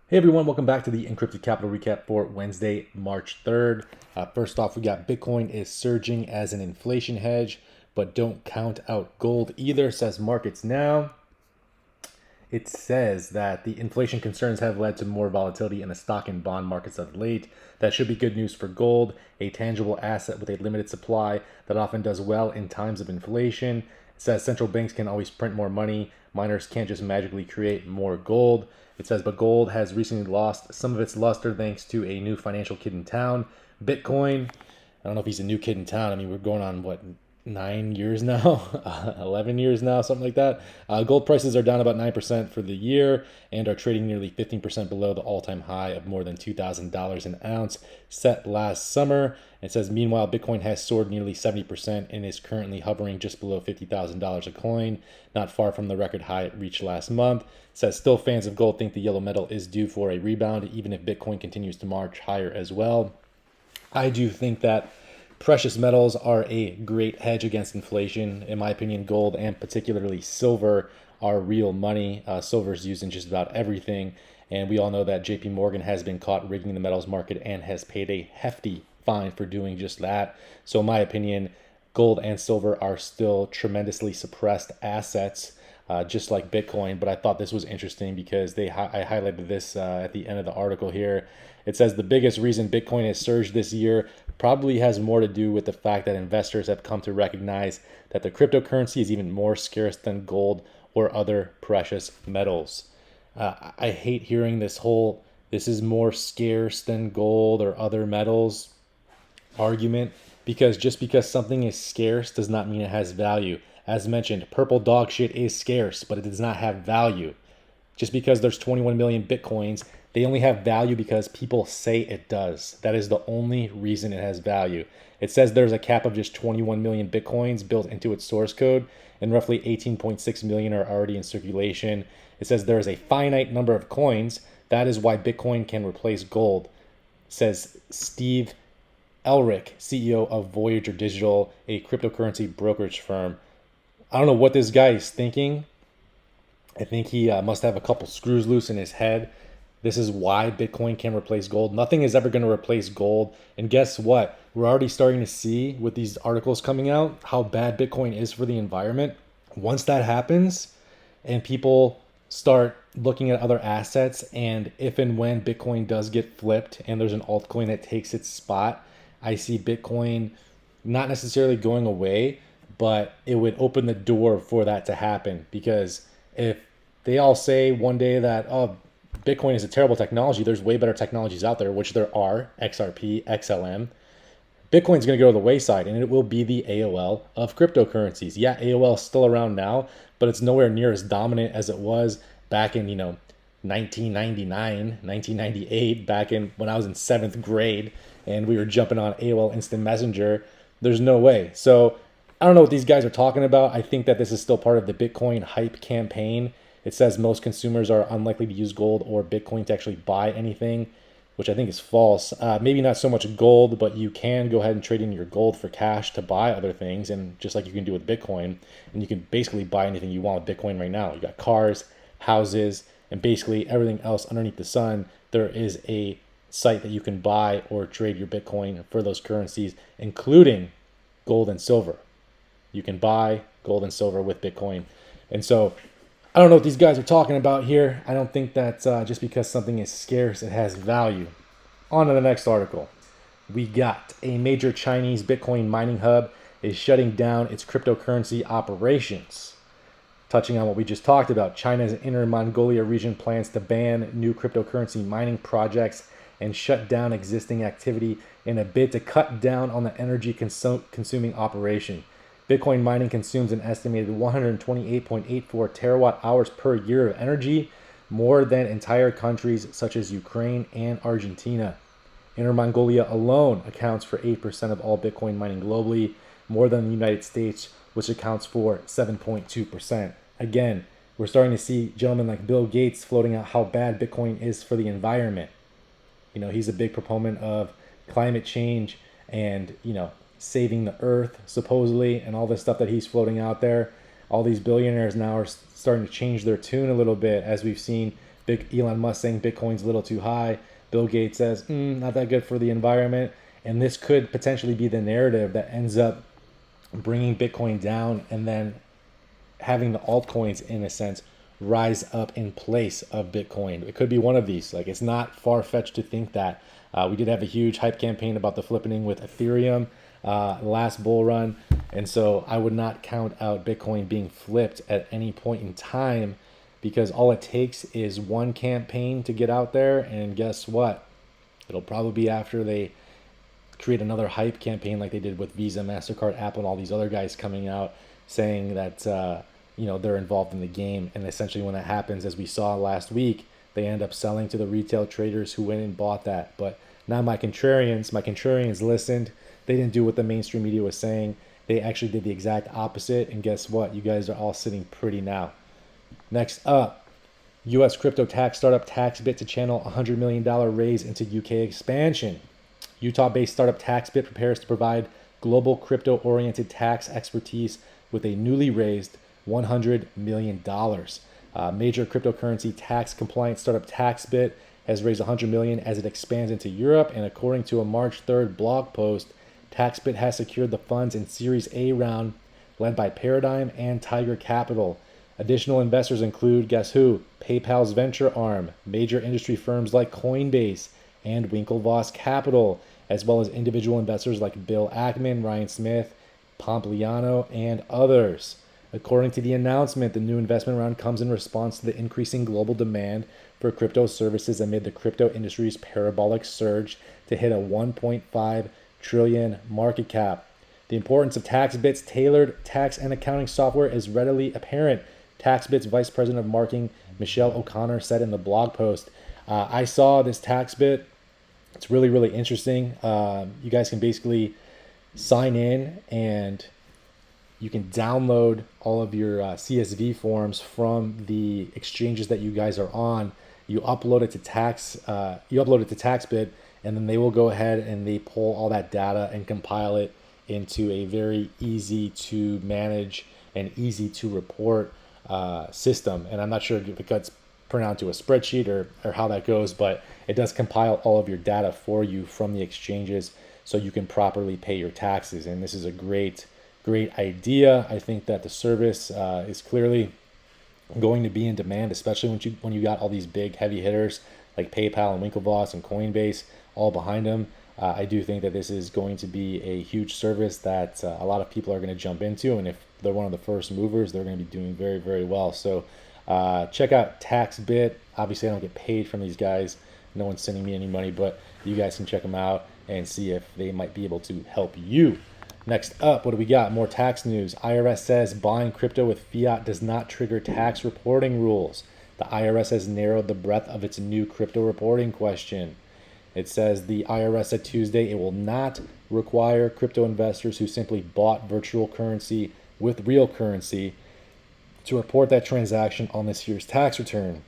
Hey everyone, welcome back to the Encrypted Capital Recap for Wednesday, March 3rd. First off, we got Bitcoin is surging as an inflation hedge, but don't count out gold either, says Markets Now. It says that the inflation concerns have led to more volatility in the stock and bond markets of late. That should be good news for gold, a tangible asset with a limited supply that often does well in times of inflation. It says central banks can always print more money. Miners can't just magically create more gold. It says, but gold has recently lost some of its luster thanks to a new financial kid in town, Bitcoin. I don't know if he's a new kid in town. I mean, we're going on what, 9 years now, 11 years now, something like that. Gold prices are down about 9% for the year and are trading nearly 15% below the all-time high of more than $2,000 an ounce set last summer. It says, meanwhile, Bitcoin has soared nearly 70% and is currently hovering just below $50,000 a coin, not far from the record high it reached last month. It says, still fans of gold think the yellow metal is due for a rebound, even if Bitcoin continues to march higher as well. I do think that precious metals are a great hedge against inflation. In my opinion, gold and particularly silver are real money. Silver is used in just about everything. And we all know that JP Morgan has been caught rigging the metals market and has paid a hefty fine for doing just that. So, in my opinion, gold and silver are still tremendously suppressed assets, just like Bitcoin. But I thought this was interesting because I highlighted this at the end of the article here. It says the biggest reason Bitcoin has surged this year probably has more to do with the fact that investors have come to recognize that the cryptocurrency is even more scarce than gold or other precious metals. I hate hearing this is more scarce than gold or other metals argument, because just because something is scarce does not mean it has value. As mentioned, purple dog shit is scarce, but it does not have value. Just because there's 21 million Bitcoins, they only have value because people say it does. That is the only reason it has value. It says there's a cap of just 21 million Bitcoins built into its source code, and roughly 18.6 million are already in circulation. It says there is a finite number of coins. That is why Bitcoin can replace gold, says Steve Elric, CEO of Voyager Digital, a cryptocurrency brokerage firm. I don't know what this guy is thinking. I think he must have a couple screws loose in his head. This is why Bitcoin can replace gold. Nothing is ever going to replace gold. And guess what? We're already starting to see with these articles coming out how bad Bitcoin is for the environment. Once that happens and people start looking at other assets, and if and when Bitcoin does get flipped and there's an altcoin that takes its spot, I see Bitcoin not necessarily going away, but it would open the door for that to happen. Because if they all say one day that, oh, Bitcoin is a terrible technology, there's way better technologies out there, which there are, XRP, XLM. Bitcoin's going to go to the wayside, and it will be the AOL of cryptocurrencies. Yeah, AOL is still around now, but it's nowhere near as dominant as it was back in, 1999, 1998, back in when I was in 7th grade and we were jumping on AOL Instant Messenger. There's no way. So I don't know what these guys are talking about. I think that this is still part of the Bitcoin hype campaign. It says most consumers are unlikely to use gold or Bitcoin to actually buy anything, which I think is false. Maybe not so much gold, but you can go ahead and trade in your gold for cash to buy other things. And just like you can do with Bitcoin, and you can basically buy anything you want with Bitcoin right now. You got cars, houses, and basically everything else underneath the sun. There is a site that you can buy or trade your Bitcoin for those currencies, including gold and silver. You can buy gold and silver with Bitcoin. And so I don't know what these guys are talking about here. I don't think that just because something is scarce, it has value. On to the next article. We got a major Chinese Bitcoin mining hub is shutting down its cryptocurrency operations. Touching on what we just talked about, China's Inner Mongolia region plans to ban new cryptocurrency mining projects and shut down existing activity in a bid to cut down on the energy consuming operation. Bitcoin mining consumes an estimated 128.84 terawatt hours per year of energy, more than entire countries such as Ukraine and Argentina. Inner Mongolia alone accounts for 8% of all Bitcoin mining globally, more than the United States, which accounts for 7.2%. Again, we're starting to see gentlemen like Bill Gates floating out how bad Bitcoin is for the environment. He's a big proponent of climate change and, saving the earth, supposedly, and all this stuff that he's floating out there. All these billionaires now are starting to change their tune a little bit, as we've seen Big Elon Musk saying Bitcoin's a little too high. Bill Gates says, not that good for the environment. And this could potentially be the narrative that ends up bringing Bitcoin down and then having the altcoins, in a sense, rise up in place of Bitcoin. It could be one of these. Like, it's not far-fetched to think that. We did have a huge hype campaign about the flippening with Ethereum last bull run. And so I would not count out Bitcoin being flipped at any point in time, because all it takes is one campaign to get out there. And guess what? It'll probably be after they create another hype campaign like they did with Visa, MasterCard, Apple, and all these other guys coming out saying that they're involved in the game. And essentially when that happens, as we saw last week, they end up selling to the retail traders who went and bought that. But now my contrarians listened. They didn't do what the mainstream media was saying. They actually did the exact opposite. And guess what? You guys are all sitting pretty now. Next up, U.S. crypto tax startup TaxBit to channel $100 million raise into UK expansion. Utah-based startup TaxBit prepares to provide global crypto-oriented tax expertise with a newly raised $100 million. Major cryptocurrency tax compliance startup TaxBit has raised $100 million as it expands into Europe, and according to a March 3rd blog post, TaxBit has secured the funds in Series A round led by Paradigm and Tiger Capital. Additional investors include, guess who? PayPal's venture arm, major industry firms like Coinbase and Winklevoss Capital, as well as individual investors like Bill Ackman, Ryan Smith, Pompliano, and others. According to the announcement, the new investment round comes in response to the increasing global demand for crypto services amid the crypto industry's parabolic surge to hit a 1.5 trillion market cap. The importance of TaxBit's tailored tax and accounting software is readily apparent, TaxBit's Vice President of Marketing, Michelle O'Connor, said in the blog post. I saw this TaxBit. It's really, really interesting. You guys can basically sign in and you can download all of your CSV forms from the exchanges that you guys are on. You upload it to TaxBit, and then they will go ahead and they pull all that data and compile it into a very easy to manage and easy to report system. And I'm not sure if it gets printed out to a spreadsheet or how that goes, but it does compile all of your data for you from the exchanges so you can properly pay your taxes. And this is a great idea. I think that the service is clearly going to be in demand, especially when you got all these big heavy hitters like PayPal and Winklevoss and Coinbase all behind them. I do think that this is going to be a huge service that a lot of people are going to jump into, and if they're one of the first movers, they're going to be doing very, very well. So check out TaxBit. Obviously, I don't get paid from these guys. No one's sending me any money, but you guys can check them out and see if they might be able to help you. Next up, what do we got? More tax news. IRS says buying crypto with fiat does not trigger tax reporting rules. The IRS has narrowed the breadth of its new crypto reporting question. It says the IRS said Tuesday it will not require crypto investors who simply bought virtual currency with real currency to report that transaction on this year's tax return.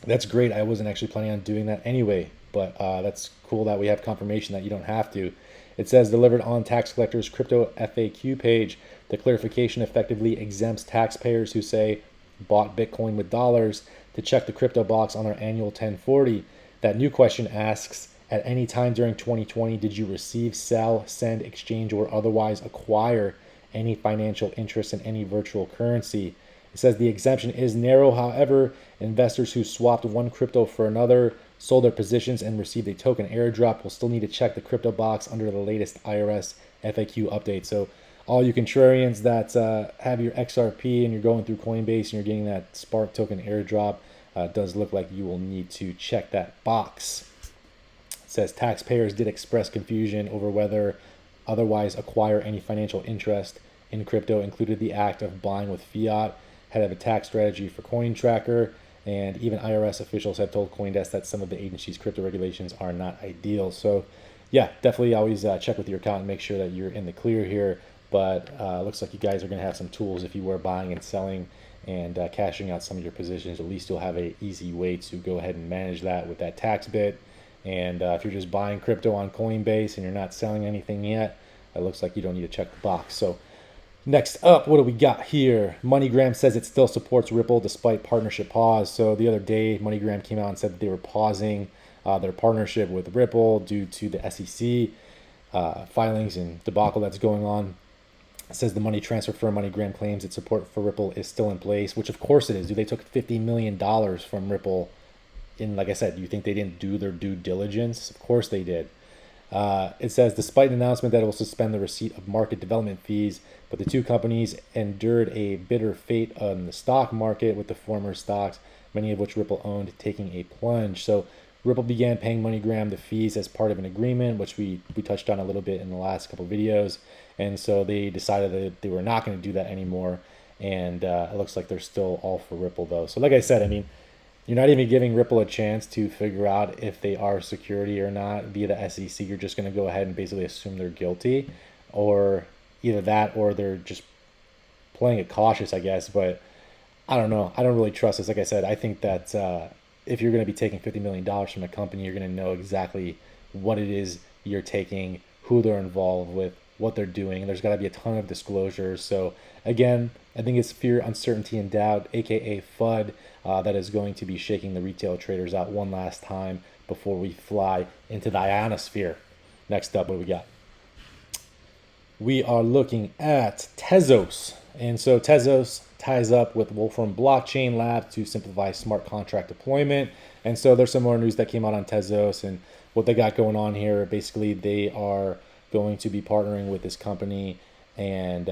That's great. I wasn't actually planning on doing that anyway, but that's cool that we have confirmation that you don't have to. It says delivered on tax collectors' crypto FAQ page. The clarification effectively exempts taxpayers who say bought Bitcoin with dollars to check the crypto box on their annual 1040. That new question asks, at any time during 2020, did you receive, sell, send, exchange, or otherwise acquire any financial interest in any virtual currency? It says the exemption is narrow. However, investors who swapped one crypto for another, sold their positions, and received a token airdrop will still need to check the crypto box under the latest IRS FAQ update. So all you contrarians that have your XRP and you're going through Coinbase and you're getting that Spark token airdrop, does look like you will need to check that box. It says taxpayers did express confusion over whether otherwise acquire any financial interest in crypto included the act of buying with fiat. Head of a tax strategy for CoinTracker, and even IRS officials have told CoinDesk that some of the agency's crypto regulations are not ideal. So yeah, definitely always check with your account and make sure that you're in the clear here. But looks like you guys are going to have some tools if you were buying and selling and cashing out some of your positions. At least you'll have an easy way to go ahead and manage that with that TaxBit. And if you're just buying crypto on Coinbase and you're not selling anything yet, it looks like you don't need to check the box. So Next up, what do we got here? Moneygram says it still supports Ripple despite partnership pause. So the other day, Moneygram came out and said that they were pausing their partnership with Ripple due to the SEC filings and debacle that's going on. It says the money transfer firm Moneygram claims its support for Ripple is still in place, which of course it is. They took $50 million from Ripple. And like I said, you think they didn't do their due diligence? Of course they did. It says, despite an announcement that it will suspend the receipt of market development fees, but the two companies endured a bitter fate on the stock market, with the former stocks, many of which Ripple owned, taking a plunge. So Ripple began paying MoneyGram the fees as part of an agreement, which we touched on a little bit in the last couple of videos. And so they decided that they were not going to do that anymore. And it looks like they're still all for Ripple, though. So like I said, I mean, you're not even giving Ripple a chance to figure out if they are security or not via the SEC. You're just going to go ahead and basically assume they're guilty, or either that or they're just playing it cautious, I guess. But I don't know. I don't really trust this. Like I said, I think that if you're going to be taking $50 million from a company, you're going to know exactly what it is you're taking, who they're involved with, what they're doing. There's got to be a ton of disclosures. So again, I think it's fear, uncertainty, and doubt, aka FUD, that is going to be shaking the retail traders out one last time before we fly into the ionosphere. Next up, what do we got? We are looking at Tezos. And so Tezos ties up with Wolfram Blockchain Lab to simplify smart contract deployment. And so there's some more news that came out on Tezos and what they got going on here. Basically, they are going to be partnering with this company and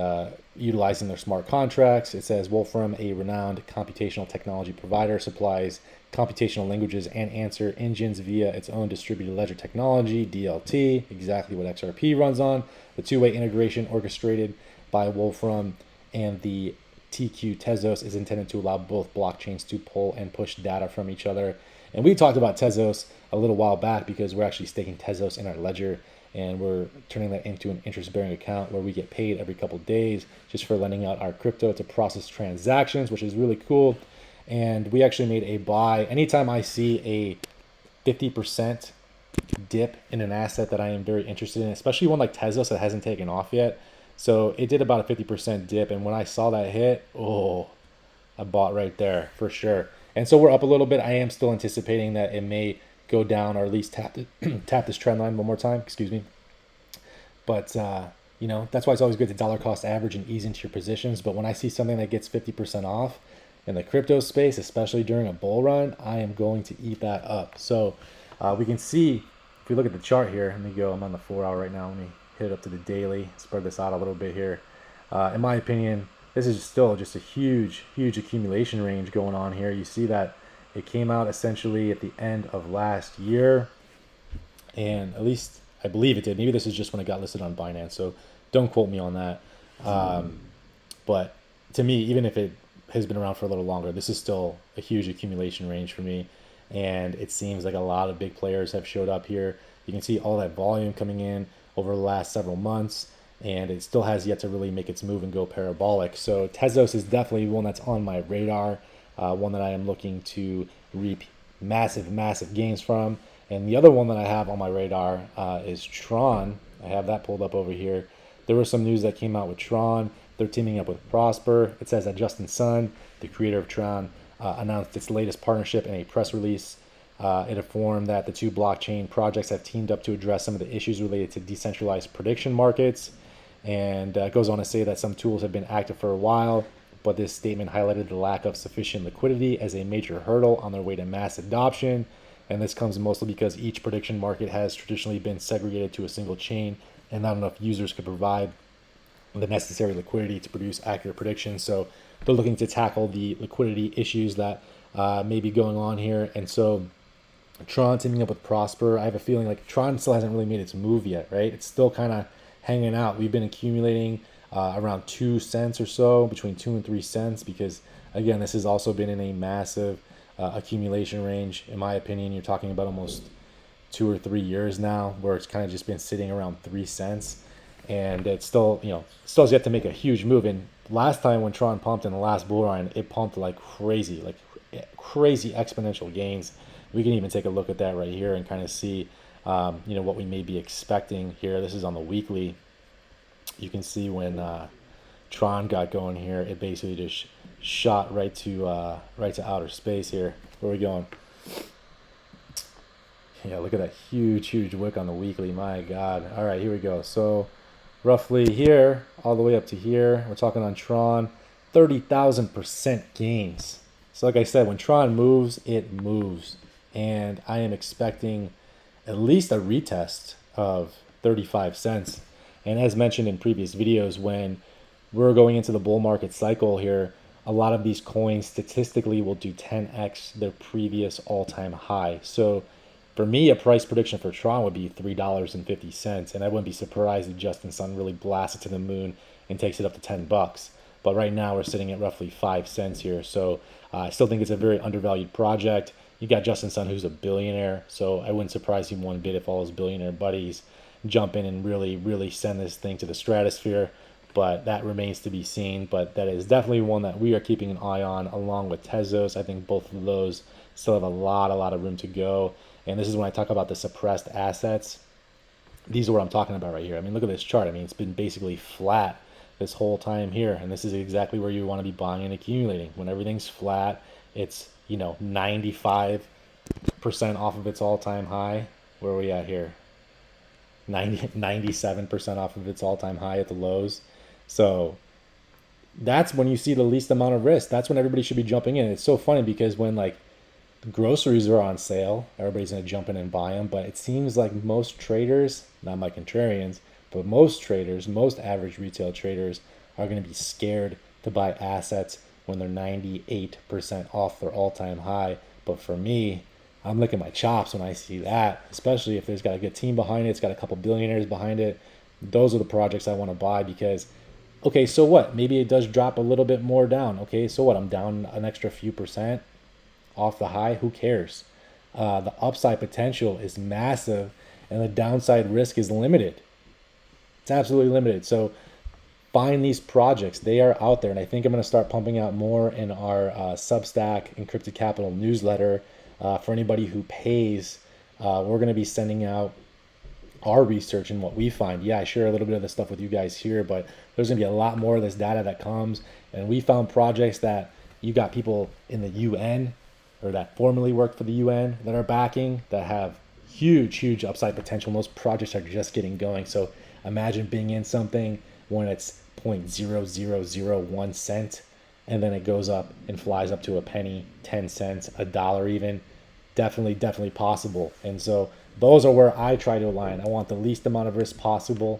utilizing their smart contracts. It says Wolfram, a renowned computational technology provider, supplies computational languages and answer engines via its own distributed ledger technology, DLT, exactly what XRP runs on. The two-way integration orchestrated by Wolfram and the TQ Tezos is intended to allow both blockchains to pull and push data from each other. And we talked about Tezos a little while back because we're actually staking Tezos in our ledger, and we're turning that into an interest-bearing account where we get paid every couple of days just for lending out our crypto to process transactions, which is really cool. And we actually made a buy. Anytime I see a 50% dip in an asset that I am very interested in, especially one like Tezos that hasn't taken off yet. So it did about a 50% dip, and when I saw that hit, I bought right there for sure. And so we're up a little bit. I am still anticipating that it may go down or at least tap this trend line one more time. Excuse me. But you know, that's why it's always good to dollar cost average and ease into your positions. But when I see something that gets 50% off in the crypto space, especially during a bull run, I am going to eat that up. So we can see if we look at the chart here. Let me go. I'm on the 4 hour right now. Let me hit it up to the daily. Spread this out a little bit here. In my opinion, this is still just a huge accumulation range going on here. You see that it came out essentially at the end of last year, and at least I believe it did. Maybe this is just when it got listed on Binance, so don't quote me on that. But to me, even if it has been around for a little longer, this is still a huge accumulation range for me, and it seems like a lot of big players have showed up here. You can see all that volume coming in over the last several months, and it still has yet to really make its move and go parabolic. So Tezos is definitely one that's on my radar, one that I am looking to reap massive gains from. And the other one that I have on my radar is Tron. I have that pulled up over here. There was some news that came out with Tron. They're teaming up with Prosper. It says that Justin Sun, the creator of Tron, announced its latest partnership in a press release. It informed that the two blockchain projects have teamed up to address some of the issues related to decentralized prediction markets. And it goes on to say that some tools have been active for a while, but this statement highlighted the lack of sufficient liquidity as a major hurdle on their way to mass adoption. And this comes mostly because each prediction market has traditionally been segregated to a single chain, and not enough users could provide the necessary liquidity to produce accurate predictions. So they're looking to tackle the liquidity issues that may be going on here. And so Tron teaming up with Prosper, I have a feeling like Tron still hasn't really made its move yet, right? It's still kind of hanging out. We've been accumulating around 2 cents or so, between 2 and 3 cents, because again, this has also been in a massive accumulation range. In my opinion, you're talking about almost 2 or 3 years now, where it's kind of just been sitting around 3 cents, and it's still, still has yet to make a huge move. And last time when Tron pumped in the last bull run, it pumped like crazy exponential gains. We can even take a look at that right here and kind of see what we may be expecting here. This is on the weekly. You can see when Tron got going here, it basically just shot right to outer space here. Where are we going? Yeah, look at that huge wick on the weekly. My God. All right, here we go. So roughly here, all the way up to here, we're talking on Tron, 30,000% gains. So like I said, when Tron moves, it moves. And I am expecting at least a retest of 35 cents. And as mentioned in previous videos, when we're going into the bull market cycle here, a lot of these coins statistically will do 10x their previous all-time high. So for me, a price prediction for Tron would be $3.50, and I wouldn't be surprised if Justin Sun really blasts it to the moon and takes it up to $10. But right now we're sitting at roughly 5 cents here, so I still think it's a very undervalued project. You got Justin Sun, who's a billionaire, so I wouldn't surprise him one bit if all his billionaire buddies jump in and really send this thing to the stratosphere. But that remains to be seen. But that is definitely one that we are keeping an eye on, along with Tezos. I think both of those still have a lot of room to go. And this is when I talk about the suppressed assets. These are what I'm talking about right here. I mean, look at this chart. I mean, it's been basically flat this whole time here. And this is exactly where you want to be buying and accumulating. When everything's flat, it's, 95% off of its all-time high. Where are we at here? 97% off of its all-time high at the lows. So that's when you see the least amount of risk. That's when everybody should be jumping in. It's so funny because when groceries are on sale, everybody's going to jump in and buy them. But it seems like most traders, not my contrarians, but most traders, most average retail traders are going to be scared to buy assets when they're 98% off their all-time high. But for me, I'm licking my chops when I see that, especially if there's got a good team behind it, it's got a couple billionaires behind it. Those are the projects I want to buy because, okay, so what? Maybe it does drop a little bit more down. Okay, so what? I'm down an extra few percent off the high. Who cares? The upside potential is massive and the downside risk is limited. It's absolutely limited. So find these projects. They are out there. And I think I'm going to start pumping out more in our Substack Encrypted Capital newsletter. For anybody who pays, we're going to be sending out our research and what we find. Yeah, I share a little bit of this stuff with you guys here, but there's going to be a lot more of this data that comes. And we found projects that you got people in the UN or that formerly worked for the UN that are backing that have huge upside potential. And those projects are just getting going. So imagine being in something when it's 0.0001 cent and then it goes up and flies up to a penny, 10 cents, a dollar even. Definitely possible. And so those are where I try to align. I want the least amount of risk possible,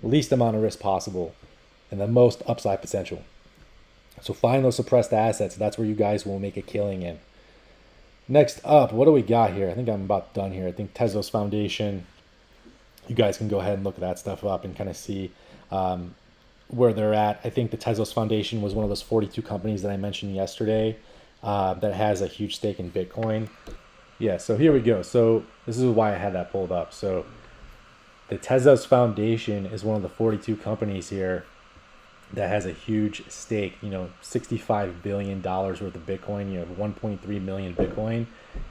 and the most upside potential. So find those suppressed assets. That's where you guys will make a killing in. Next up, what do we got here? I think I'm about done here. I think Tezos Foundation, you guys can go ahead and look that stuff up and kind of see where they're at. I think the Tezos Foundation was one of those 42 companies that I mentioned yesterday that has a huge stake in Bitcoin. Yeah, so here we go. So this is why I had that pulled up. So the Tezos Foundation is one of the 42 companies here that has a huge stake, $65 billion worth of Bitcoin, 1.3 million Bitcoin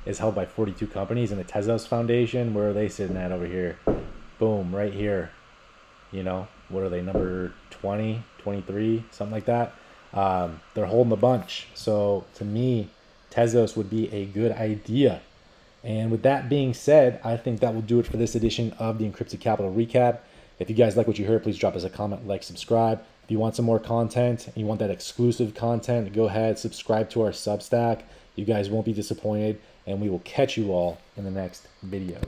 is held by 42 companies. And the Tezos Foundation, where are they sitting at over here? Boom, right here. What are they, number 20, 23, something like that? They're holding a bunch. So to me, Tezos would be a good idea. And with that being said, I think that will do it for this edition of the Encrypted Capital Recap. If you guys like what you heard, please drop us a comment, like, subscribe. If you want some more content and you want that exclusive content, go ahead, subscribe to our Substack. You guys won't be disappointed, and we will catch you all in the next video.